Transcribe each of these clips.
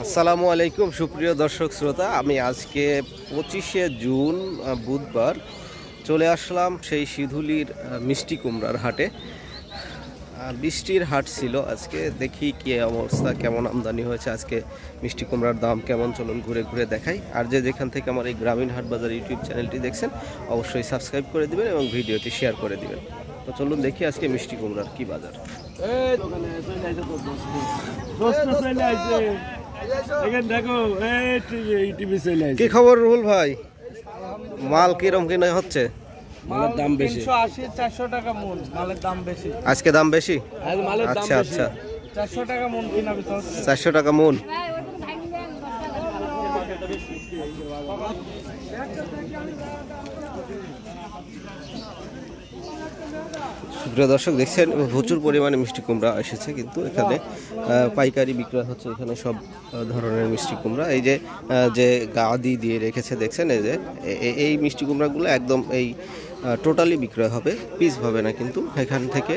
আসসালামু আলাইকুম সুপ্রিয় দর্শক শ্রোতা, আমি আজকে 25শে জুন বুধবার চলে আসলাম সেই সিধুলির মিষ্টি কুমড়ার হাটে। বৃষ্টির হাট ছিল আজকে, দেখি কি অবস্থা, কেমন আমদানি হয়েছে আজকে, মিষ্টি কুমড়ার দাম কেমন, চলুন ঘুরে ঘুরে দেখাই। আর যেখান থেকে আমার এই গ্রামীণ হাট বাজার ইউটিউব চ্যানেলটি দেখছেন অবশ্যই সাবস্ক্রাইব করে দিবেন এবং ভিডিওটি শেয়ার করে দিবেন। তো চলুন দেখি আজকে মিষ্টি কুমড়ার কি বাজার। কি খবর রুহুল ভাই, মাল কিরম কিনা হচ্ছে? মালের দাম বেশি, 380-400 টাকা মন মালের দাম বেশি। আজকে দাম বেশি? আচ্ছা আচ্ছা, 400 টাকা মন কিনা বেচা হচ্ছে। 400 টাকা মন। সুপ্রিয় দর্শক দেখছেন প্রচুর পরিমাণে মিষ্টি কুমড়া এসেছে, কিন্তু এখানে পাইকারি বিক্রয় হচ্ছে এখানে সব ধরনের মিষ্টি কুমড়া। এই যে যে গাদি দিয়ে রেখেছে দেখছেন, এই যে এই মিষ্টি কুমড়াগুলো একদম এই টোটালি বিক্রয় হবে, পিস হবে না, কিন্তু এখান থেকে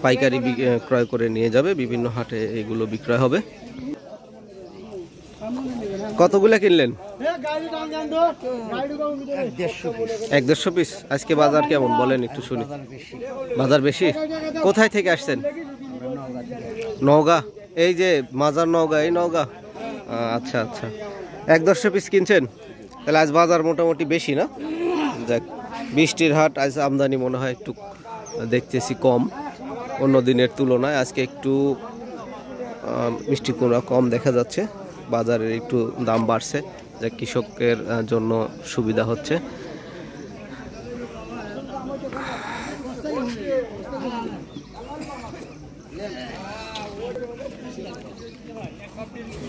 পাইকারি ক্রয় করে নিয়ে যাবে, বিভিন্ন হাটে এগুলো বিক্রয় হবে। কতগুলা কিনলেন? 150 পিস। আজকে বাজার কেমন বলেন একটু শুনি। বাজার বেশি? কোথায় থেকে আসছেন? নওগাঁ। এই যে মাজার নওগাঁ, এই নওগাঁ। আচ্ছা আচ্ছা, 150 পিস কিনছেন, তাহলে আজ বাজার মোটামুটি বেশি না? যাক, বৃষ্টির হাট, আজ আমদানি মনে হয় একটু দেখতেছি কম অন্য দিনের তুলনায়। আজকে একটু মিষ্টি কুমড়া কম দেখা যাচ্ছে, বাজারের একটু দাম বাড়ছে, যা কৃষকের জন্য সুবিধা হচ্ছে।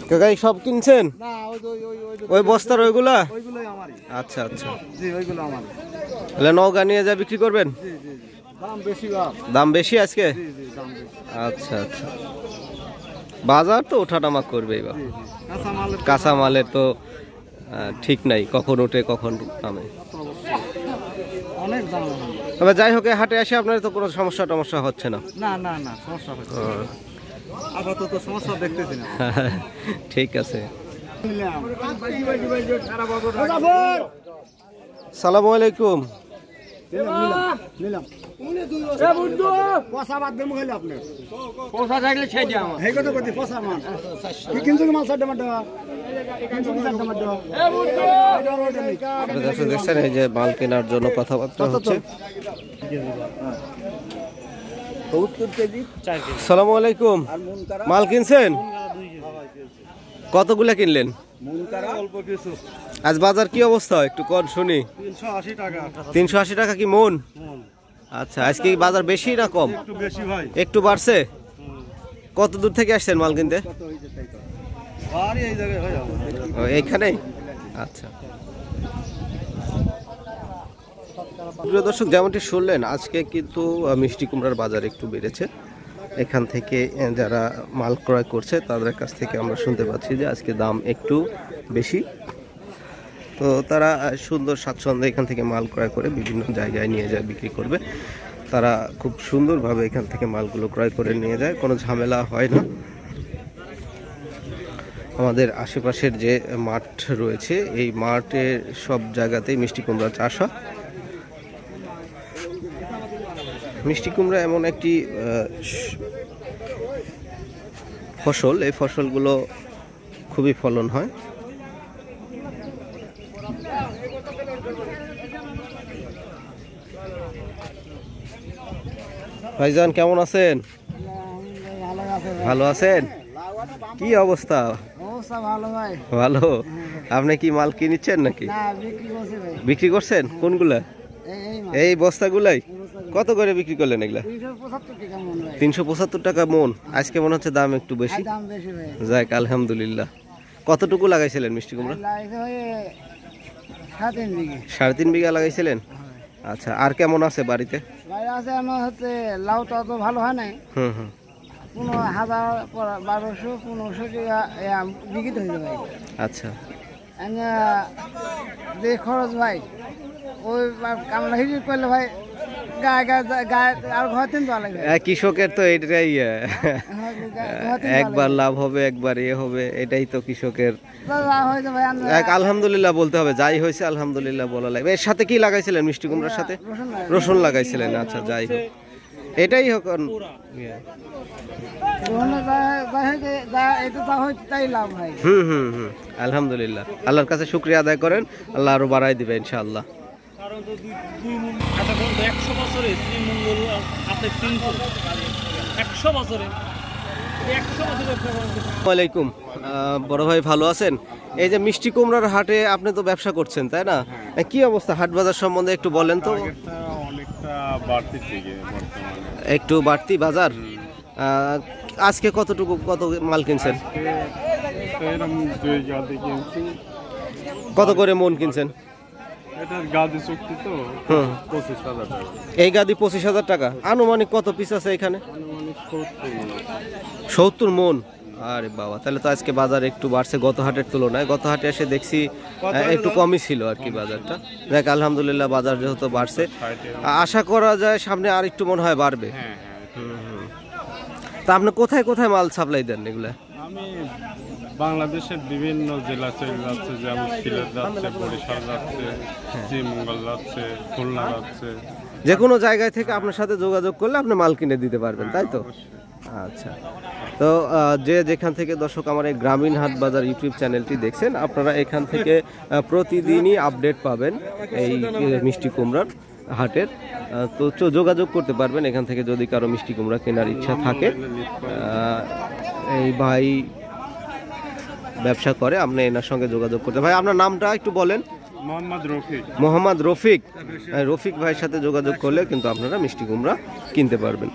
কাকা সব কিনছেন? ওই বস্তার ওইগুলা? আচ্ছা আচ্ছা, তাহলে নওগাঁ নিয়ে যা বিক্রি করবেন? দাম বেশি আজকে? আচ্ছা আচ্ছা, বাজার তো ওঠানামা করবে এবার, কাঁচা মালের তো ঠিক নাই, কখন ওঠে কখন নামে। তবে যাই হোক, হাটে আসে আপনার তো কোনো সমস্যা টমস্যা হচ্ছে না? ঠিক আছে। সালামু আলাইকুম। দেখছেন এই যে মাল কেনার জন্য কথাবার্তা হচ্ছে। সালামু আলাইকুম, মাল কিনছেন? কতগুলা কিনলেন? আজ বাজার কি অবস্থা একটু কর শুনি। 380 টাকা কি মন? আচ্ছা, আজকে বাজার বেশি না কম? একটু বাড়ছে। কত দূর থেকে আসছেন মাল কিনতে? এইখানেই। আচ্ছা, প্রিয় দর্শক, যেমনটি শুনলেন আজকে কিন্তু মিষ্টি কুমড়ার বাজার একটু বেড়েছে। এখান থেকে যারা মাল ক্রয় করছে তাদের কাছ থেকে আমরা শুনতে পাচ্ছি যে আজকে দাম একটু বেশি। তো তারা সুন্দর স্বাচ্ছন্দ্যে এখান থেকে মাল ক্রয় করে বিভিন্ন জায়গায় নিয়ে যায়, বিক্রি করবে। তারা খুব সুন্দরভাবে এখান থেকে মালগুলো ক্রয় করে নিয়ে যায়, কোনো ঝামেলা হয় না। আমাদের আশেপাশের যে মাঠ রয়েছে এই মাঠে সব জায়গাতেই মিষ্টি কুমড়া চাষ হয়। মিষ্টি কুমড়া এমন একটি ফসল, এই ফসলগুলো খুবই ফলন হয়। ভাইজান কেমন আছেন? ভালো আছেন? কি অবস্থা? ভালো। আপনি কি মাল কিনছেন নাকি বিক্রি করছেন? কোনগুলা? এই বস্তাগুলাই? কত করে বিক্রি করলেন এগুলা? 375 টাকা মন। আজকে মনে হচ্ছে দাম একটু বেশি। যাক, আলহামদুলিল্লাহ। কতটুকু লাগাইছিলেন মিষ্টি কুমড়া? 3.5 বিঘা লাগাইছিলেন। আচ্ছা, আর কেমন আছে বাড়িতে? লাউটা তো ভালো হয় নাই। 1000-1200-1500 বিক্রি হয়ে যাবে। আচ্ছা, যে খরচ ভাই, ওই কামলা হিসেবে করলে ভাই কৃষকের তো এটাই একবার লাভ হবে একবার হবে, এটাই তো কৃষকের। আলহামদুলিল্লাহ বলতে হবে, যাই হয়েছে আলহামদুলিল্লাহ বলা লাগবে। এর সাথে কি লাগাইছিলেন মিষ্টি কুমড়ার সাথে? রসুন লাগাইছিলেন, আচ্ছা যাই হোক, এটাই হোক। আলহামদুলিল্লাহ, আল্লাহর কাছে শুকরিয়া আদায় করেন, আল্লাহ আরো বাড়াই দিবে ইনশাআল্লাহ। ওয়ালাইকুম, বড় ভাই ভালো আছেন? এই যে মিষ্টি কুমড়ার হাটে আপনি তো ব্যবসা করছেন তাই না? কি অবস্থা হাট বাজার সম্বন্ধে একটু বলেন তো। একটু বাড়তি বাজার। আজকে কত মাল কিনছেন? কত করে মন কিনছেন? এই গাদি 25,000 টাকা। আনুমানিক কত পিস আছে এখানে? 70 মন। আরে বাবা, তাহলে তো আজকে বাজার একটু বাড়ছে গত হাটের তুলনায়। গত হাটে এসে দেখছি একটু কমই ছিল আর কি বাজারটা। দেখ আলহামদুলিল্লাহ বাজার যেহেতু বাড়ছে, আশা করা যায় সামনে আর একটু মনে হয় বাড়বে। তা আপনি কোথায় কোথায় মাল সাপ্লাই দেন এগুলা? আমি বাংলাদেশের বিভিন্ন জেলা চলে যাচ্ছে, যেমন সিলেট যাচ্ছে, বরিশাল যাচ্ছে, শ্রীমঙ্গল যাচ্ছে, খুলনা যাচ্ছে। যে কোনো জায়গায় থেকে আপনার সাথে যোগাযোগ করলে আপনি মাল কিনে দিতে পারবেন, তাই তো? আচ্ছা, তো যে যেখান থেকে দর্শক আমার এই গ্রামীণ হাট বাজার ইউটিউব চ্যানেলটি দেখছেন, আপনারা এখান থেকে প্রতিদিনই আপডেট পাবেন এই মিষ্টি কুমড়ার হাটের। তো যোগাযোগ করতে পারবেন এখান থেকে যদি কারো মিষ্টি কুমড়া কেনার ইচ্ছা থাকে। এই ভাই ব্যবসা করে, আপনি এনার সঙ্গে যোগাযোগ করতে। ভাই আপনার নামটা একটু বলেন। মোহাম্মদ রফিক। রফিক ভাইয়ের সাথে যোগাযোগ করলে কিন্তু আপনারা মিষ্টি কুমড়া কিনতে পারবেন।